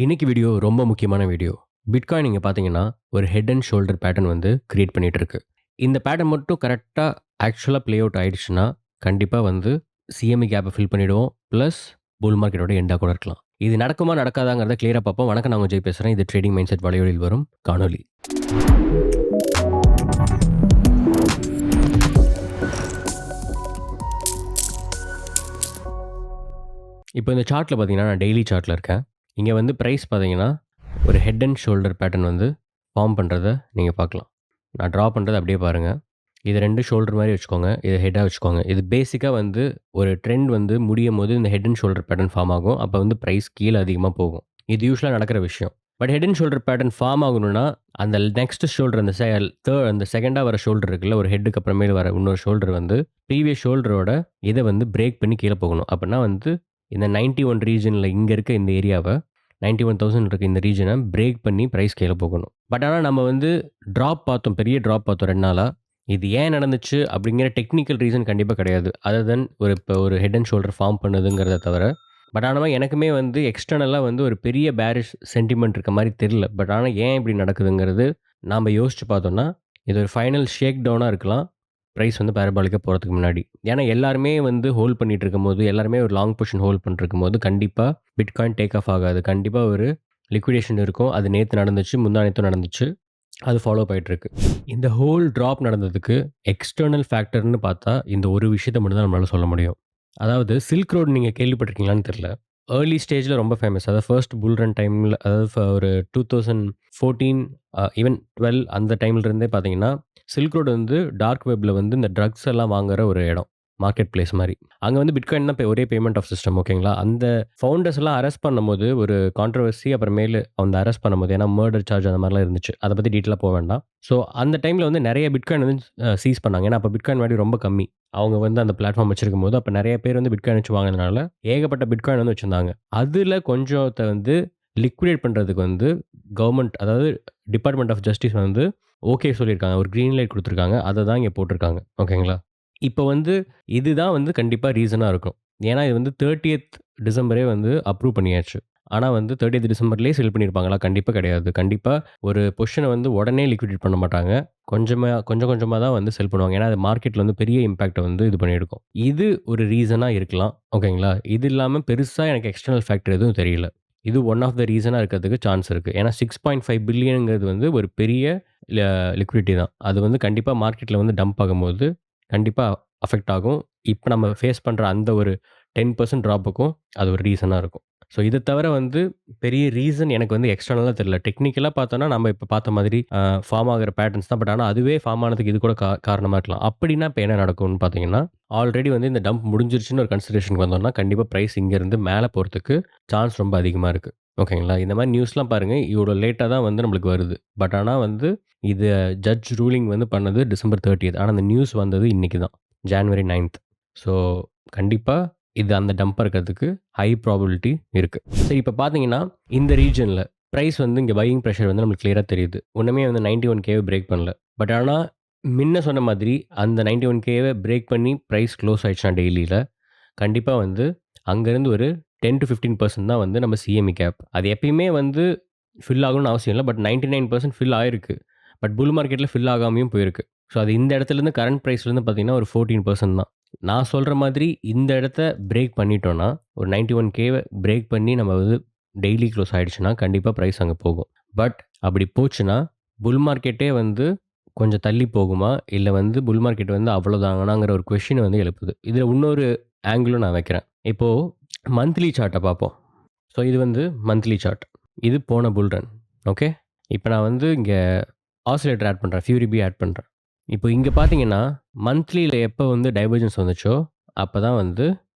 இன்னைக்கு வீடியோ ரொம்ப முக்கியமான வீடியோ. பிட்காயின் நீங்க பார்த்தீங்கன்னா, ஒரு ஹெட் அண்ட் ஷோல்டர் பேட்டர்ன் வந்து கிரியேட் பண்ணிட்டு இருக்கு. இந்த பேட்டர்ன் மட்டும் கரெக்ட்டா ஆக்சுவலா ப்ளே அவுட் ஆயிடுச்சுன்னா, கண்டிப்பா வந்து சிஎம்இ கேப்ப ஃபில் பண்ணிடுவோம். பிளஸ் புல் மார்க்கெட்டோட எண்டா கூட இருக்கலாம். இது நடக்குமா, நடக்காதாங்கிறத கிளியரா பார்ப்போம். வணக்கம், நான் உங்க ஜெய் பேசுறேன். இது ட்ரேடிங் மைண்ட் செட் வலையொலியில் வரும் காணொளி. இப்போ இந்த சார்ட்ல பார்த்தீங்கன்னா, நான் டெய்லி சார்ட்ல இருக்கேன். இங்க வந்து பிரைஸ் பார்த்தீங்கன்னா, ஒரு ஹெட் அண்ட் ஷோல்டர் பேட்டர்ன் வந்து ஃபார்ம் பண்றத நீங்க பார்க்கலாம். நான் ட்ரா பண்றத அப்படியே பாருங்க. இது 2 ஷோல்டர் மாரி வச்சுக்கோங்க. இத ஹெட்டா வச்சுக்கோங்க. இது பேசிக்கா வந்து ஒரு ட்ரெண்ட் வந்து முடியும்போது இந்த head and shoulder pattern form ஆகும். அப்ப வந்து பிரைஸ் கீழ அதிகமா போகும். இது யூசுவலா நடக்கிற விஷயம். But head and shoulder pattern form ஆகணும்னா, அந்த நெக்ஸ்ட் ஷோல்டர் அந்த செகண்டா வர ஷோல்டர் இருக்குல்ல, ஒரு ஹெட்டுக்கு அப்புறமேல் வர இன்னொரு ஷோல்டர் வந்து ப்ரீவியஸ் ஷோல்டரோட இத வந்து பிரேக் பண்ணி கீழ போகணும். அப்பன்னா வந்து இந்த 91 ரீஜியன்ல இங்க இருக்க இந்த ஏரியாவ 91,000 இருக்க இந்த ரீஜியன பிரேக் பண்ணி பிரைஸ் கீழ போகணும். பட் ஆனா நம்ம வந்து ட்ராப் பார்த்தோம். பெரிய ட்ராப் பார்த்தோம் 2 நாளா. இது ஏன் நடந்துச்சு அப்படிங்கிற டெக்னிக்கல் ரீசன் கண்டிப்பா கிடையாது. அதர் தென் இப்போ ஒரு ஹெட் அண்ட் ஷோல்டர் ஃபார்ம் பண்ணுதுங்கிறத தவிர. பட் ஆனா எனக்குமே வந்து எக்ஸ்டர்னலா வந்து ஒரு பெரிய பேரிஷ் சென்டிமென்ட் இருக்க மாரி தெரியல. பட் ஆனா ஏன் இப்படி நடக்குதுங்கிறது நாம யோசிச்சு பார்த்தோம்னா, இது ஒரு ஃபைனல் ஷேக் டவுனா இருக்கலாம். பிரைஸ் வந்து பாரபாலிக்கா போறதுக்கு முன்னாடி. ஏன்னா எல்லாருமே வந்து ஹோல்ட் பண்ணிட்டு இருக்கும்போது, எல்லாருமே ஒரு லாங் பொசிஷன் ஹோல்ட் பண்ணிட்டுருக்கும்போது, கண்டிப்பா பிட்காயின் டேக் ஆஃப் ஆகாது. கண்டிப்பா ஒரு லிக்விடேஷன் இருக்கும். அது நேத்து நடந்துச்சு, முந்தா நேத்தும் நடந்துச்சு. அது ஃபாலோ அப் ஆயிட்டுருக்கு. இந்த ஹோல் ட்ராப் நடந்ததுக்கு எக்ஸ்டர்னல் ஃபேக்டர்ன்னு பார்த்தா, இந்த ஒரு விஷயத்த மட்டும் தான் நம்மளால சொல்ல முடியும். அதாவது சில்க் ரோட் நீங்க கேள்விப்பட்டிருக்கீங்களான்னு தெரியல. ஏர்லி ஸ்டேஜ்ல ரொம்ப ஃபேமஸ். அதாவது ஃபர்ஸ்ட் புல் ரன் டைம்ல, அதாவது ஒரு 2014 ஈவன் 12 அந்த டைம்ல இருந்தே பார்த்தீங்கன்னா, சில்க் ரோடு வந்து டார்க் வெப்ல வந்து இந்த ட்ரக்ஸ் எல்லாம் வாங்குற ஒரு இடம். மார்க்கெட் பிளேஸ் மாரி. அங்க வந்து பிட்காயின் தான் ஒரே பேமெண்ட் ஆஃப் சிஸ்டம், ஓகேங்களா? அந்த ஃபவுண்டர்ஸ் எல்லாம் அரெஸ்ட் பண்ணும்போது ஒரு கான்ட்ரோவர்சி, அப்புறமேலு அந்த அரெஸ்ட் பண்ணும்போது, ஏன்னா மர்டர் சார்ஜ் அந்த மாரிலாம் இருந்துச்சு. அத பத்தி டீட்டெயிலா போ வேண்டாம். ஸோ அந்த டைம்ல வந்து நெறைய பிட்காயின் வந்து சீஸ் பண்ணாங்க. ஏன்னா அப்ப பிட்காயின் வேல்யூ ரொம்ப கம்மி. அவங்க வந்து அந்த பிளாட்ஃபார்ம் வச்சிருக்கும்போது, அப்ப நெறைய பேர் வந்து பிட்காயின் வச்சு வாங்குனதுனால, ஏகப்பட்ட பிட்காயின் வந்து வச்சிருந்தாங்க. அதுல கொஞ்சத்த வந்து லிக்விடேட் பண்றதுக்கு வந்து கவர்ன்மெண்ட், அதாவது டிபார்ட்மெண்ட் ஆஃப் ஜஸ்டிஸ் வந்து ஓகே சொல்லியிருக்காங்க. ஒரு கிரீன் லைட் குடுத்துருக்காங்க. அத தான் இங்க போட்டிருக்காங்க. ஓகேங்களா? இப்ப வந்து இதுதான் வந்து கண்டிப்பா ரீசனா இருக்கும். ஏன்னா இது வந்து 30த் டிசம்பரே வந்து அப்ரூவ் பண்ணியாச்சு. ஆனா வந்து 30த் டிசம்பர்லயே செல் பண்ணியிருப்பாங்களா? கண்டிப்பா கிடையாது. கண்டிப்பா ஒரு பொசிஷன வந்து உடனே லிக்விடேட் பண்ண மாட்டாங்க. கொஞ்சம் கொஞ்சமா தான் வந்து செல் பண்ணுவாங்க. ஏன்னா அது மார்க்கெட்ல வந்து பெரிய இம்பாக்ட்ட வந்து இது பண்ணியிருக்கும். இது ஒரு ரீசனா இருக்கலாம். ஓகேங்களா? இது இல்லாம பெருசா எனக்கு எக்ஸ்டர்னல் ஃபேக்டர் எதுவும் தெரியல. இது ஒன் ஆஃப் த ரீசனா இருக்கிறதுக்கு சான்ஸ் இருக்கு. ஏன்னா 6.5 பில்லியன்ங்கிறது வந்து ஒரு பெரிய ல லிக்விடிட்டி தான். அது வந்து கண்டிப்பா மார்க்கெட்ல வந்து டம்ப் ஆகும்போது, கண்டிப்பா அஃபெக்ட் ஆகும். இப்ப நம்ம ஃபேஸ் பண்ற அந்த ஒரு 10% ட்ராப்புக்கும் அது ஒரு ரீசனா இருக்கும். ஸோ இத தவிர வந்து பெரிய ரீசன் எனக்கு வந்து எக்ஸ்டர்னலா தெரியல. டெக்னிக்கலா பார்த்தோம்னா, நம்ம இப்ப பார்த்த மாதிரி ஃபார்ம் ஆகுற பேட்டர்ன்ஸ் தான். பட் ஆனா அதுவே ஃபார்ம் ஆனதுக்கு இது கூட காரணமா இருக்கலாம். அப்படின்னா இப்ப என்ன நடக்கும்னு பார்த்தீங்கன்னா, ஆல்ரெடி வந்து இந்த டம்ப் முடிஞ்சிருச்சுன்னு ஒரு கன்சிடரேஷனுக்கு வந்தோம்னா, கண்டிப்பா பிரைஸ் இங்கருந்து மேல போறதுக்கு சான்ஸ் ரொம்ப அதிகமா இருக்கு. ஓகேங்களா? இந்த மாரி நியூஸ்லாம் பாருங்க, இவ்வளோ லேட்டா தான் வந்து நம்மளுக்கு வருது. பட் ஆனா வந்து இத ஜட்ஜ் ரூலிங் வந்து பண்ணது டிசம்பர் 30த். ஆனா அந்த நியூஸ் வந்தது இன்னைக்கு தான். January ninth. ஸோ கண்டிப்பா இது அந்த டம்பா இருக்கிறதுக்கு ஹை ப்ராபபிலிட்டி இருக்கு. சரி, இப்ப பார்த்தீங்கன்னா, இந்த ரீஜியன்ல பிரைஸ் வந்து இங்க பையிங் பிரஷர் வந்து நமக்கு கிளியரா தெரியுது. ஒண்ணுமே வந்து 91Kவ பிரேக் பண்ணல. பட் ஆனா முன்ன சொன்ன மாதிரி அந்த 91Kவ பிரேக் பண்ணி பிரைஸ் குளோஸ் ஆயிடுச்சுனா டெய்லில, கண்டிப்பா வந்து அங்கருந்து ஒரு 10-15% தான் வந்து நம்ம சிஎம்இ கேப். அது எப்பயுமே வந்து ஃபில் ஆகணும்னு அவசியம் இல்ல. பட் 99% ஃபில் ஆயிருக்கு. பட் புல் மார்க்கெட்ல ஃபில் ஆகாமயும் போயிருக்கு. ஸோ அது இந்த இடத்துலருந்து கரண்ட் பிரைஸ்லேருந்து பார்த்தீங்கன்னா, ஒரு 14% தான். நான் சொல்ற மாதிரி இந்த இடத்த பிரேக் பண்ணிட்டோம்னா, ஒரு 91Kவ பிரேக் பண்ணி நம்ம வந்து டெய்லி க்ளோஸ் ஆயிடுச்சுன்னா, கண்டிப்பா பிரைஸ் அங்க போகும். பட் அப்படி போச்சுன்னா, புல் மார்க்கெட்டே வந்து கொஞ்சம் தள்ளி போகுமா? இல்ல வந்து புல் மார்க்கெட் வந்து அவ்வளோதானாங்கிற ஒரு கொஸ்டின் வந்து எழுப்புது. இதுல இன்னொரு ஆங்கிளும் நான் வைக்கிறேன். இப்போ மந்த்லி சார்ட்ட பார்ப்போம். ஸோ இது வந்து மந்த்லி சார்ட். இது போன புல் ரன். ஓகே. இப்ப நான் வந்து இங்க ஆசிலேட்டர் ஆட் பண்றேன். ஃபியூரி ஆட் பண்றேன். இப்போ இங்க பார்த்தீங்கன்னா, மந்த்லில எப்ப வந்து டைவர்ஜன்ஸ் வந்துச்சோ, அப்ப தான் வந்து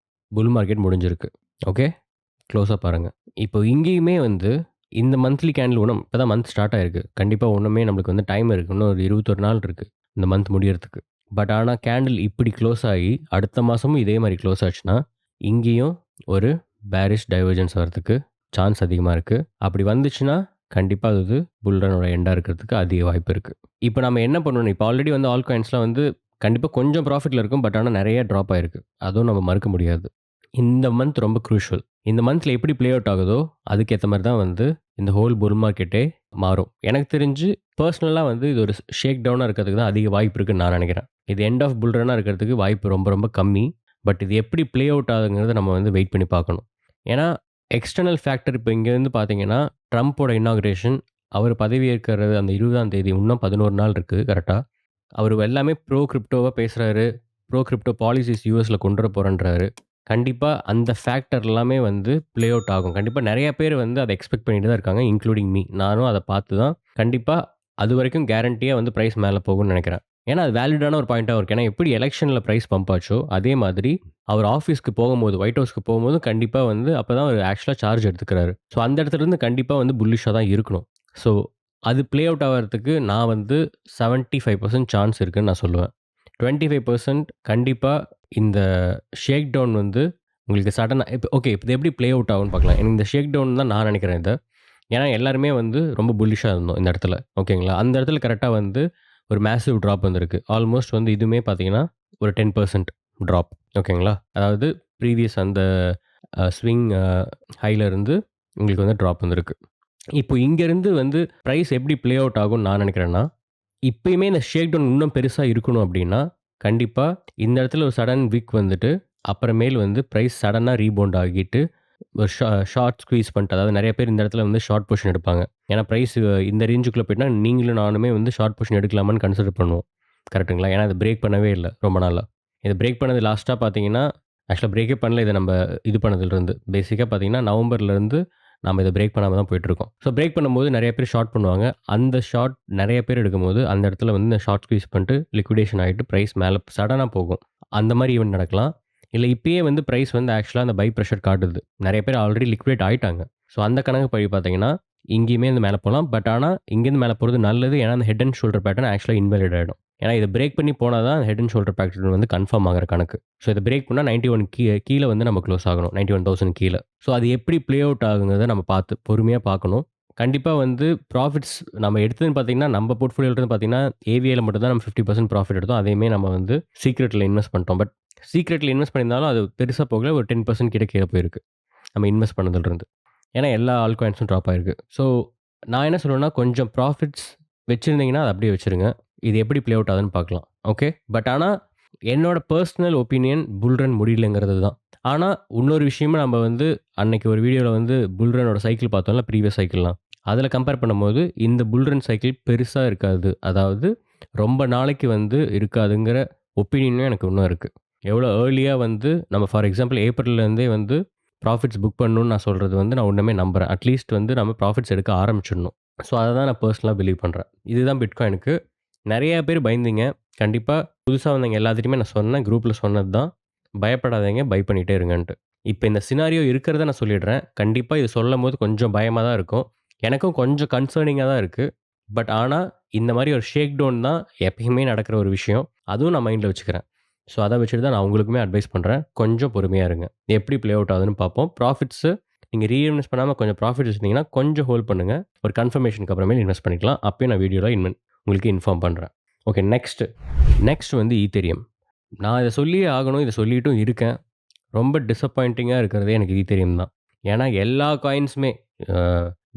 புல் மார்க்கெட் முடிஞ்சிருக்கு. ஓகே. க்ளோஸா பாருங்க. இப்போ இங்கேயுமே வந்து இந்த மந்த்லி கேண்டில் இப்ப தான் மந்த் ஸ்டார்ட் ஆயிருக்கு. கண்டிப்பா இன்னுமே நம்மளுக்கு வந்து டைம் இருக்கு. இன்னும் ஒரு 21 நாள் இருக்கு. இந்த மந்த் முடியறதுக்கு. பட் ஆனா கேண்டில் இப்படி க்ளோஸ் ஆகி, அடுத்த மாசமும் இதே மாரி க்ளோஸ் ஆச்சுன்னா, இங்கேயும் ஒரு பேரிஷ் டைவர்ஜன்ஸ் வரதுக்கு சான்ஸ் அதிகமா இருக்கு. அப்படி வந்துச்சுன்னா, கண்டிப்பா அது புல் ரன்னோட எண்டா இருக்கிறதுக்கு அதிக வாய்ப்பு இருக்கு. இப்ப நம்ம என்ன பண்ணணும்? இப்ப ஆல்ரெடி வந்து ஆல் காயின்ஸ்லாம் வந்து கண்டிப்பா கொஞ்சம் ப்ராஃபிட்ல இருக்கும். பட் ஆனா நெறைய ட்ராப் ஆயிருக்கு. அதுவும் நம்ம மறுக்க முடியாது. இந்த மந்த் ரொம்ப க்ரூஷியல். இந்த மந்த்ல எப்படி ப்ளே அவுட் ஆகுதோ, அதுக்கேத்த மாரி தான் வந்து இந்த ஹோல் புல் மார்க்கெட்டே மாறும். எனக்கு தெரிஞ்சு பெர்சனலா வந்து இது ஒரு ஷேக் டவுனா இருக்கிறதுக்கு தான் அதிக வாய்ப்பு இருக்குன்னு நான் நெனைக்கிறேன். இது எண்ட் ஆஃப் புல் ரன்னா இருக்கிறதுக்கு வாய்ப்பு ரொம்ப ரொம்ப கம்மி. பட் இது எப்படி ப்ளே அவுட் ஆகுதுங்கிறத நம்ம வந்து வெயிட் பண்ணி பார்க்கணும். ஏன்னா, எக்ஸ்டர்னல் ஃபேக்டர் இப்ப இங்கேருந்து பார்த்தீங்கன்னா, ட்ரம்ப்போட இனாகுரேஷன் அவர் பதவி ஏற்கிறது அந்த 20ஆம் தேதி இன்னும் 11 நாள் இருக்கு கரெக்ட்டா. அவரு எல்லாமே ப்ரோ கிரிப்டோவா பேசுறாரு. ப்ரோ கிரிப்டோ பாலிசிஸ் யுஎஸ்ல கொண்டு வர போறேன்றாரு. கண்டிப்பா அந்த ஃபேக்டர் எல்லாமே வந்து ப்ளே அவுட் ஆகும். கண்டிப்பா நெறைய பேர் வந்து அத எக்ஸ்பெக்ட் பண்ணிட்டு தான் இருக்காங்க. Including me. நானும் அத பார்த்து தான் கண்டிப்பா அதுவரைக்கும் கேரண்டியா வந்து பிரைஸ் மேல போகும்னு நெனைக்கிறேன். ஏன்னா, அது வேலிடான ஒரு பாயிண்ட்டாவும் இருக்கு. ஏன்னா, எப்படி எலக்ஷன்ல பிரைஸ் பம்ப் ஆச்சோ, அதே மாதிரி அவர் ஆஃபீஸ்க்கு போகும்போது, ஒயிட் ஹவுஸ்க்கு போகும்போதும் கண்டிப்பா வந்து அப்பதான் அவரு ஆக்சுவலா சார்ஜ் எடுத்துக்கிறாரு. ஸோ, அந்த இடத்துலருந்து கண்டிப்பா வந்து புல்லிஷா தான் இருக்கணும். ஸோ, அது ப்ளே அவுட் ஆவறதுக்கு நான் வந்து 75% சான்ஸ் இருக்குன்னு நான் சொல்லுவேன். 25% கண்டிப்பா இந்த ஷேக் டவுன் வந்து உங்களுக்கு சடனா இப்ப ஓகே. இது எப்படி ப்ளே அவுட் ஆகும்னு பார்க்கலாம். எனக்கு இந்த ஷேக் டவுன் தான் நான் நினைக்கிறேன் இத. ஏன்னா எல்லாருமே வந்து ரொம்ப புல்லிஷா இருந்தோம் இந்த இடத்துல. ஓகேங்களா? அந்த இடத்துல கரெக்ட்டா வந்து ஒரு மேசிவ் ட்ராப் வந்திருக்கு. ஆல்மோஸ்ட் வந்து இதுவுமே பார்த்தீங்கன்னா, ஒரு 10% ட்ராப். ஓகேங்களா? அதாவது ப்ரீவியஸ் அந்த ஸ்விங் ஹைல இருந்து உங்களுக்கு வந்து ட்ராப் வந்திருக்கு. இப்போ இங்கேருந்து வந்து பிரைஸ் எப்படி ப்ளே அவுட் ஆகும்னு நான் நினைக்கிறேன்னா, இப்பயுமே இந்த ஷேக் டவுன் இன்னும் பெருசா இருக்கணும் அப்டின்னா, கண்டிப்பா இந்த இடத்துல ஒரு சடன் விக் வந்துட்டு, அப்புறமேல் வந்து பிரைஸ் சடனா ரீபவுண்ட் ஆகிட்டு, ஒரு ஷார்ட் ஸ்குவீஸ் பண்ணிட்டு அதாவது நெறைய பேர் இந்த இடத்துல வந்து ஷார்ட் பொசிஷன் எடுப்பாங்க. ஏன்னா பிரைஸ் இந்த ரேஞ்சுக்குள்ள போயிட்டா, நீங்களும் நானுமே வந்து ஷார்ட் பொசிஷன் எடுக்கலாமான்னு கன்சிடர் பண்ணுவோம். கரெக்ட்டுங்களா? ஏன்னா இது பிரேக் பண்ணவே இல்ல ரொம்ப நாளா. இது பிரேக் பண்ணது லாஸ்ட்டா பார்த்தீங்கன்னா, ஆக்சுவலா பிரேக்கே பண்ணல. இத நம்ப இது பண்ணதுலருந்து. பேசிக்கா பார்த்தீங்கன்னா, நவம்பர்லருந்து நாம இத பிரேக் பண்ணாம தான் போயிட்டுருக்கோம். ஸோ பிரேக் பண்ணும்போது நெறைய பேர் ஷார்ட் பண்ணுவாங்க. அந்த ஷார்ட் நெறைய பேர் எடுக்கும்போது, அந்த இடத்துல வந்து ஷார்ட் ஸ்குவீஸ் பண்ணிட்டு லிக்விடேஷன் ஆயிட்டு பிரைஸ் மேல சடனா போகும். அந்த மாரி ஈவென்ட் நடக்கலாம். இல்ல இப்பயே வந்து பிரைஸ் வந்து ஆக்சுவலா அந்த பை பிரஷர் காட்டுது. நெறைய பேர் ஆல்ரெடி லிக்விடேட் ஆயிட்டாங்க. ஸோ அந்த கணக்கு படி பார்த்தீங்கன்னா, இங்கேயுமே வந்து மேல போலாம். பட் ஆனா, இங்கேருந்து மேல போறது நல்லது. ஏன்னா, அந்த ஹெட் அண்ட் ஷோல்டர் பேட்டர்ன் ஆக்சுவலா இன்வாலிட் ஆயிடும். ஏன்னா, இத பிரேக் பண்ணி போனா தான் ஹெட் அண்ட் ஷோல்டர் பேட்டர்ன் வந்து கன்ஃபார்ம் ஆகுற கணக்கு. ஸோ இத பிரேக் பண்ணா 91 கீழ வந்து நம்ம க்ளோஸ் ஆகணும். 91,000 கீழ. ஸோ அது எப்படி ப்ளே அவுட் ஆகுங்கிறத நம்ம பார்த்து பொறுமையா பார்க்கணும். கண்டிப்பா வந்து ப்ராஃபிட்ஸ் நம்ம எடுத்ததுன்னு பார்த்தீங்கன்னா, நம்ம போர்ட்ஃபோலியோல இருந்து பார்த்தீங்கன்னா, ஏவிஏல மட்டும் தான் நம்ம 50% ப்ராஃபிட் எடுத்தோம். அதையுமே நம்ம வந்து சீக்ரெட்ல இன்வெஸ்ட் பண்ணிட்டோம். பட் சீக்ரெட்ல இன்வெஸ்ட் பண்ணியிருந்தாலும் அது பெருசா போகல. ஒரு 10% கிட்ட கீழ போயிருக்கு. நம்ம இன்வெஸ்ட் பண்ணதுலருந்து. ஏன்னா எல்லா ஆல் காயின்ஸும் ட்ராப் ஆயிருக்கு. ஸோ நான் என்ன சொல்லுவேன்னா, கொஞ்சம் ப்ராஃபிட்ஸ் வச்சிருந்தீங்கன்னா, அத அப்படியே வச்சுருங்க. இது எப்படி ப்ளே அவுட் ஆகுதுன்னு பார்க்கலாம். ஓகே. பட் ஆனா, என்னோட பெர்சனல் ஒப்பீனியன் புல் ரன் முடியலங்கிறது தான். ஆனா, இன்னொரு விஷயமும் நம்ம வந்து அன்னைக்கு ஒரு வீடியோல வந்து புல் ரன்னோட சைக்கிள் பார்த்தோம்ல, ப்ரீவியஸ் சைக்கிள்லாம். அதில கம்பேர் பண்ணும்போது, இந்த புல் ரன் சைக்கிள் பெருசா இருக்காது. அதாவது ரொம்ப நாளைக்கு வந்து இருக்காதுங்கிற ஒப்பீனியனும் எனக்கு இன்னும் இருக்கு. எவ்வளோ ஏர்லியா வந்து நம்ம ஃபார் எக்ஸாம்பிள் ஏப்ரல்லேருந்தே வந்து ப்ராஃபிட்ஸ் புக் பண்ணணும்னு நான் சொல்றது வந்து நான் இன்னுமே நம்புறேன். அட்லீஸ்ட் வந்து நம்ம ப்ராஃபிட்ஸ் எடுக்க ஆரம்பிச்சிடணும். ஸோ அத தான் நான் பெர்சனலா பிலீவ் பண்றேன். இதுதான் பிட்காயினுக்கு. நெறைய பேர் பயந்தீங்க. கண்டிப்பா புதுசா வந்தவங்க எல்லாத்துட்டயுமே நான் சொன்னேன். குரூப்ல சொன்னது தான். பயப்படாதீங்க. பை பண்ணிட்டே இருங்கன்ட்டு. இப்ப இந்த சினாரியோ இருக்கிறத நான் சொல்லிடுறேன். கண்டிப்பா இது சொல்லும்போது கொஞ்சம் பயமா தான் இருக்கும். எனக்கும் கொஞ்சம் கன்சர்னிங்கா தான் இருக்கு. பட் ஆனா, இந்த மாரி ஒரு ஷேக் டவுன் தான் எப்பயுமே நடக்கிற ஒரு விஷயம். அதுவும் நான் மைண்ட்ல வச்சுக்கிறேன். ஸோ, அத வச்சுட்டு தான் நான் உங்களுக்குமே அட்வைஸ் பண்றேன். கொஞ்சம் பொறுமையா இருங்க. எப்படி ப்ளே அவுட் ஆகுதுன்னு பார்ப்போம். ப்ராஃபிட்ஸு நீங்க ரீஇன்வெஸ்ட் பண்ணாம கொஞ்சம் ப்ராஃபிட் வச்சிருந்தீங்கன்னா, கொஞ்சம் ஹோல்ட் பண்ணுங்க. ஒரு கன்ஃபர்மேஷனுக்கு அப்புறமேல் இன்வெஸ்ட் பண்ணிக்கலாம். அப்பயும் நான் வீடியோல உங்களுக்கு இன்ஃபார்ம் பண்றேன். ஓகே நெக்ஸ்ட் வந்து ஈத்தீரியம். நான் இத சொல்லியே ஆகணும். இத சொல்லிட்டும் இருக்கேன். ரொம்ப டிசப்பாயிண்டிங்கா இருக்கிறதே எனக்கு ஈத்தீரியம் தான். ஏன்னா எல்லா காயின்ஸுமே அ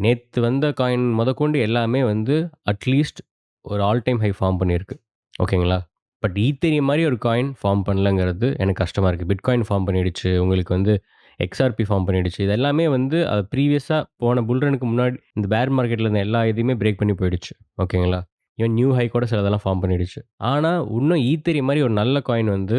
நேத்து வந்த காயின் மொதற்கொண்டு எல்லாமே வந்து அட்லீஸ்ட் ஒரு ஆல் டைம் ஹை ஃபார்ம் பண்ணியிருக்கு. ஓகேங்களா? பட் ஈத்தீரியம் மாரி ஒரு காயின் ஃபார்ம் பண்ணலங்கிறது எனக்கு கஷ்டமா இருக்கு. பிட்காயின் ஃபார்ம் பண்ணிடுச்சு. உங்களுக்கு வந்து எக்ஸ்ஆர்பி ஃபார்ம் பண்ணிடுச்சு. இது எல்லாமே வந்து அது ப்ரீவியஸா போன புல் ரன்னுக்கு முன்னாடி இந்த பேர் மார்க்கெட்ல இருந்த எல்லா இதையுமே பிரேக் பண்ணி போயிடுச்சு. ஓகேங்களா? ஈவன் நியூ ஹை கூட சிலதெல்லாம் ஃபார்ம் பண்ணிடுச்சு. ஆனா, இன்னும் ஈத்தீரியம் மாரி ஒரு நல்ல காயின் வந்து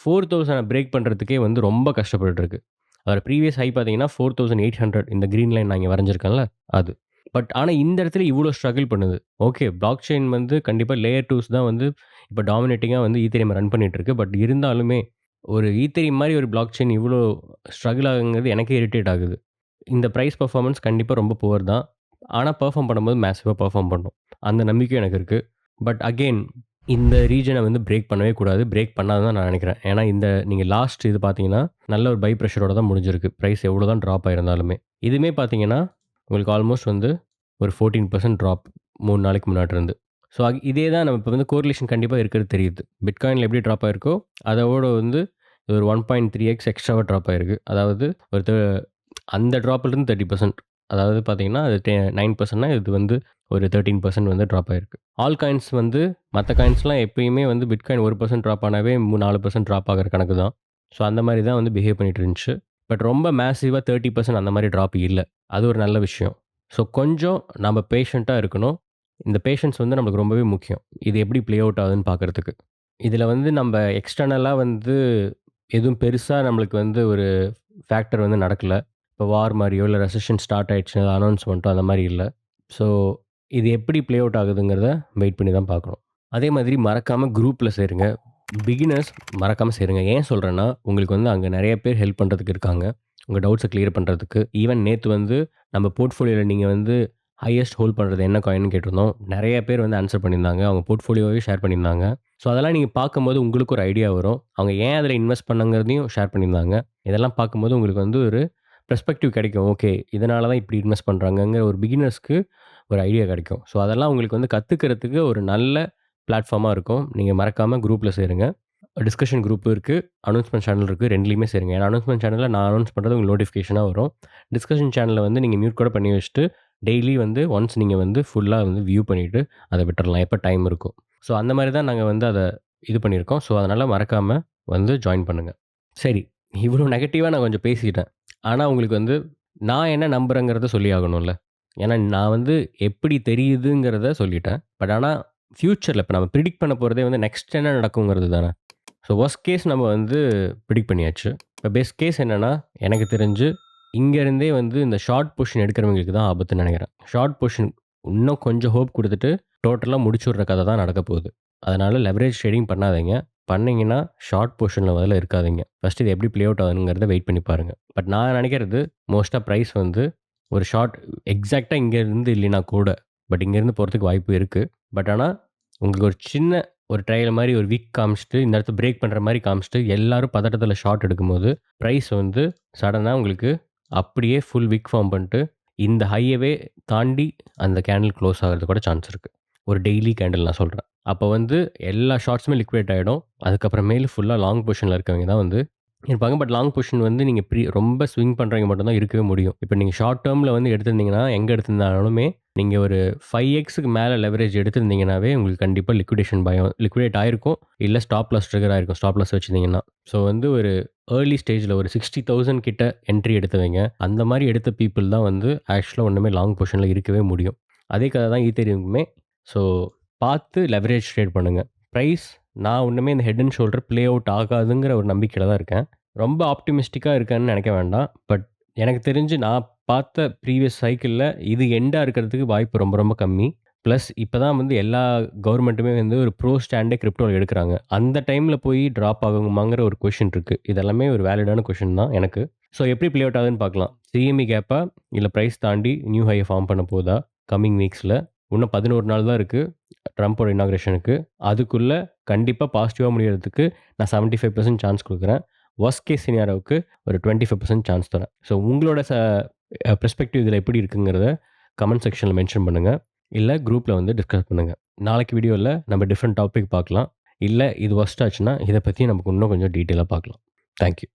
4000 பிரேக் பண்றதுக்கே வந்து ரொம்ப கஷ்டப்பட்டுட்டு இருக்கு. அதோட ப்ரீவியஸ் ஹை பார்த்தீங்கன்னா 4800 இந்த கிரீன் லைன் நான் இங்க வரைஞ்சிருக்கேன்ல அது. பட் ஆனா இந்த இடத்துல இவ்ளோ ஸ்ட்ரகிள் பண்ணுது. ஓகே பிளாக் செயின் வந்து கண்டிப்பா லேயர் 2ஸ் தான் வந்து இப்ப டாமினேட்டிங்கா வந்து ஈத்தீரியம் ரன் பண்ணிட்டு இருக்கு. பட் இருந்தாலுமே ஒரு ஈத்தீரியம் மாரி ஒரு பிளாக் செயின் இவ்ளோ ஸ்ட்ரகிள் ஆகுங்கிறது எனக்கே இரிட்டேட் ஆகுது. இந்த பிரைஸ் பெர்ஃபார்மன்ஸ் கண்டிப்பா ரொம்ப புவர் தான். ஆனா பெர்ஃபார்ம் பண்ணும்போது மேசிவா பெர்ஃபார்ம் பண்ணும். அந்த நம்பிக்கையும் எனக்கு இருக்கு. பட் அகெயின் இந்த ரீஜன வந்து பிரேக் பண்ணவே கூடாது. பிரேக் பண்ணாதுன்னு தான் நான் நெனைக்கிறேன். ஏன்னா இந்த நீங்க லாஸ்ட் இது பார்த்தீங்கன்னா, நல்ல ஒரு பை பிரஷரோட தான் முடிஞ்சிருக்கு. பிரைஸ் எவ்வளோ தான் ட்ராப் ஆயிருந்தாலுமே. இதுவுமே பார்த்தீங்கன்னா, உங்களுக்கு ஆல்மோஸ்ட் வந்து ஒரு 14% ட்ராப் 3 நாளைக்கு முன்னாடி இருந்து. ஸோ இதே தான் நம்ம இப்ப வந்து கோரிலேஷன் கண்டிப்பா இருக்கிறது தெரியுது. பிட்காயின்ல எப்படி ட்ராப் ஆயிருக்கோ, அதோட வந்து இது ஒரு 1.3x எக்ஸ்ட்ராவா ட்ராப் ஆயிருக்கு. அதாவது ஒரு அந்த ட்ராப்லேருந்து 30%. அதாவது பார்த்தீங்கன்னா, அது 9%னா இது வந்து ஒரு 13% வந்து ட்ராப் ஆயிருக்கு. ஆல் காயின்ஸ் வந்து மத்த காயின்ஸ்லாம் எப்பயுமே வந்து பிட்காயின் 1% ட்ராப் ஆனாவே 4% ட்ராப் ஆகுற கணக்கு தான். ஸோ அந்த மாரி தான் வந்து பிஹேவ் பண்ணிட்டு இருந்துச்சு. பட் ரொம்ப மேசிவா 30% அந்த மாரி ட்ராப் இல்ல. அது ஒரு நல்ல விஷயம். ஸோ கொஞ்சம் நம்ம பேஷண்ட்டா இருக்கணும். இந்த பேஷன்ஸ் வந்து நமக்கு ரொம்பவே முக்கியம். இது எப்படி ப்ளே அவுட் ஆகுதுன்னு பார்க்கறதுக்கு. இதில வந்து நம்ப எக்ஸ்டர்னலா வந்து எதுவும் பெருசா நம்மளுக்கு வந்து ஒரு ஃபேக்டர் வந்து நடக்கல. இப்போ வார் மாரியோ, இல்ல ரெசெஷன் ஸ்டார்ட் ஆயிடுச்சு அனௌன்ஸ்மென்ட்டோ அந்த மாரி இல்ல. ஸோ இது எப்படி ப்ளே அவுட் ஆகுதுங்கிறத வெயிட் பண்ணி தான் பார்க்கணும். அதே மாதிரி மறக்காம குரூப்ல சேருங்க. பிகினர்ஸ் மறக்காம சேருங்க. ஏன் சொல்றேன்னா, உங்களுக்கு வந்து அங்க நெறைய பேர் ஹெல்ப் பண்றதுக்கு இருக்காங்க. உங்க டவுட்ஸ கிளியர் பண்றதுக்கு. ஈவன் நேத்து வந்து நம்ம போர்ட்ஃபோலியோல நீங்க வந்து ஹையஸ்ட் ஹோல்ட் பண்றது என்ன காயின்னு கேட்டிருந்தோம். நெறைய பேர் வந்து ஆன்ஸர் பண்ணியிருந்தாங்க. அவங்க போர்ட்ஃபோலியோவே ஷேர் பண்ணியிருந்தாங்க. ஸோ அதெல்லாம் நீங்க பார்க்கும்போது உங்களுக்கு ஒரு ஐடியா வரும். அவங்க ஏன் அதில இன்வெஸ்ட் பண்ணாங்கறதையும் ஷேர் பண்ணியிருந்தாங்க. இதெல்லாம் பார்க்கும்போது உங்களுக்கு வந்து ஒரு பெர்ஸ்பெக்டிவ் கிடைக்கும். ஓகே. இதனால தான் இப்படி இன்வெஸ்ட் பண்றாங்கங்கிற ஒரு பிகினர்ஸ்க்கு ஒரு ஐடியா கிடைக்கும். ஸோ அதெல்லாம் உங்களுக்கு வந்து கத்துக்கிறதுக்கு ஒரு நல்ல பிளாட்ஃபார்மா இருக்கும். நீங்க மறக்காம குரூப்ல சேருங்க. டிஸ்கஷன் குரூப் இருக்கு. அனௌன்ஸ்மென்ட் சேனல் இருக்கு. 2லயுமே சேருங்க. ஏன்னா அனௌன்ஸ்மென்ட் சேனல்ல நான் அனௌன்ஸ் பண்றது உங்களுக்கு நோட்டிஃபிகேஷனா வரும். டிஸ்கஷன் சேனல்ல வந்து நீங்க மியூட் கூட பண்ணி வச்சுட்டு, டெய்லி வந்து ஒன்ஸ் நீங்க வந்து ஃபுல்லா வந்து வியூ பண்ணிட்டு அத விட்டுறலாம். எப்ப டைம் இருக்கோ. ஸோ அந்த மாரி தான் நாங்க வந்து அத இது பண்ணியிருக்கோம். ஸோ அதனால மறக்காம வந்து ஜாயின் பண்ணுங்க. சரி. இவ்வளோ நெகட்டிவா நான் கொஞ்சம் பேசிட்டேன். ஆனா உங்களுக்கு வந்து நான் என்ன நம்புறேங்கிறத சொல்லி ஆகணும்ல. ஏன்னா நான் வந்து எப்படி தெரியுதுங்கிறத சொல்லிட்டேன். பட் ஆனா ஃபியூச்சர்ல இப்ப நம்ம பிரெடிக்ட் பண்ண போறதே வந்து நெக்ஸ்ட் என்ன நடக்குங்கிறது தானே. ஸோ வொர்ஸ்ட் கேஸ் நம்ம வந்து பிரெடிக்ட் பண்ணியாச்சு. இப்ப பெஸ்ட் கேஸ் என்னன்னா, எனக்கு தெரிஞ்சு இங்க இருந்தே வந்து இந்த ஷார்ட் பொசிஷன் எடுக்கிறவங்களுக்கு தான் ஆபத்துன்னு நெனைக்கிறேன். ஷார்ட் பொசிஷன் இன்னும் கொஞ்சம் ஹோப் குடுத்துட்டு டோட்டலா முடிச்சுடுற கதை தான் நடக்க போகுது. அதனால லெவரேஜ் ட்ரேடிங் பண்ணாதீங்க. பண்ணீங்கன்னா ஷார்ட் பொசிஷன்ல முதல்ல இருக்காதீங்க. ஃபர்ஸ்ட் இது எப்படி ப்ளே அவுட் ஆகுதுங்கிறத வெயிட் பண்ணி பாருங்க. பட் நான் நெனைக்கிறது மோஸ்ட்டா பிரைஸ் வந்து ஒரு ஷார்ட் எக்ஸாக்ட்டா இங்க இருந்து இல்லைனா கூட, பட் இங்கேருந்து போறதுக்கு வாய்ப்பு இருக்கு. பட் ஆனா உங்களுக்கு ஒரு சின்ன ஒரு ட்ரையல் மாரி ஒரு வீக் காமிச்சுட்டு, இந்த இடத்த பிரேக் பண்ற மாரி காமிச்சுட்டு, எல்லாரும் பதட்டத்தில ஷார்ட் எடுக்கும்போது, பிரைஸ் வந்து சடனா உங்களுக்கு அப்படியே ஃபுல் விக் ஃபார்ம் பண்ணிட்டு, இந்த ஹையவே தாண்டி அந்த கேண்டில் குளோஸ் ஆகுறதுக்கு கூட சான்ஸ் இருக்கு. ஒரு டெய்லி கேண்டில் நான் சொல்றேன். அப்ப வந்து எல்லா ஷார்ட்ஸுமே லிக்விடேட் ஆயிடும். அதுக்கப்புறமேலு ஃபுல்லா லாங் பொசிஷன்ல இருக்கவங்க தான் வந்து இருப்பாங்க. பட் லாங் பொசிஷன் வந்து நீங்க ரொம்ப ஸ்விங் பண்றவங்க மட்டும் தான் இருக்கவே முடியும். இப்ப நீங்க ஷார்ட் டெர்ம்ல வந்து எடுத்திருந்தீங்கன்னா, எங்க எடுத்திருந்தாலுமே நீங்க ஒரு 5xக்கு மேல லெவரேஜ் எடுத்திருந்தீங்கன்னாவே உங்களுக்கு கண்டிப்பா லிக்விடேஷன் பயம் லிக்விடேட் ஆயிருக்கும். இல்ல ஸ்டாப் லாஸ் ட்ரிகர் ஆயிருக்கும். ஸ்டாப் லாஸ் வச்சிருந்தீங்கன்னா. ஸோ வந்து ஒரு ஏர்லி ஸ்டேஜ்ல ஒரு 60,000 கிட்ட என்ட்ரி எடுத்தவங்க, அந்த மாரி எடுத்த பீப்பிள் தான் வந்து ஆக்சுவலா ஒண்ணுமே லாங் பொசிஷன்ல இருக்கவே முடியும். அதே கதை தான் ஈத்தேரியுமுமே. ஸோ பார்த்து லெவரேஜ் ட்ரேட் பண்ணுங்க. பிரைஸ் நான் ஒண்ணுமே இந்த head and shoulder play out ஆகாதுங்கிற ஒரு நம்பிக்கையில தான் இருக்கேன். ரொம்ப ஆப்டிமிஸ்டிக்கா இருக்கேன்னு நெனைக்க வேண்டாம். பட் எனக்கு தெரிஞ்சு நான் பார்த்த ப்ரீவியஸ் சைக்கிள்ல இது எண்டா இருக்கிறதுக்கு வாய்ப்பு ரொம்ப ரொம்ப கம்மி. பிளஸ் இப்ப தான் வந்து எல்லா கவர்மெண்ட்டுமே வந்து ஒரு ப்ரோ ஸ்டாண்டே கிரிப்டோல எடுக்குறாங்க. அந்த டைம்ல போய் ட்ராப் ஆகுமாங்கிற ஒரு கொஸ்டின் இருக்கு. இதெல்லாமே ஒரு வேலிடான கொஸ்டின் தான் எனக்கு. ஸோ எப்படி ப்ளே அவுட் ஆகுதுன்னு பார்க்கலாம். சிஎம்இ கேப்பா? இல்ல பிரைஸ் தாண்டி நியூ ஹைய ஃபார்ம் பண்ண போதா? கம்மிங் வீக்ஸ்ல. இன்னும் 11 நாள் தான் இருக்கு. ட்ரம்போட இனாகுரேஷனுக்கு. அதுக்குள்ள கண்டிப்பா பாசிட்டிவா முடியறதுக்கு நான் 75% சான்ஸ் குடுக்குறேன். வொர்ஸ்ட் கேஸ் சினாரியோவுக்கு ஒரு 25% சான்ஸ் தரேன். ஸோ உங்களோட பெர்ஸ்பெக்டிவ் இதில எப்படி இருக்குங்கிறத கமெண்ட் செக்ஷன்ல மென்ஷன் பண்ணுங்க. இல்ல குரூப்ல வந்து டிஸ்கஸ் பண்ணுங்க. நாளைக்கு வீடியோல நம்ம டிஃபரண்ட் டாபிக் பார்க்கலாம். இல்ல இது வொர்ஸ்ட் ஆச்சுன்னா, இத பத்தி நமக்கு இன்னும் கொஞ்சம் டீட்டெயிலா பார்க்கலாம். Thank you.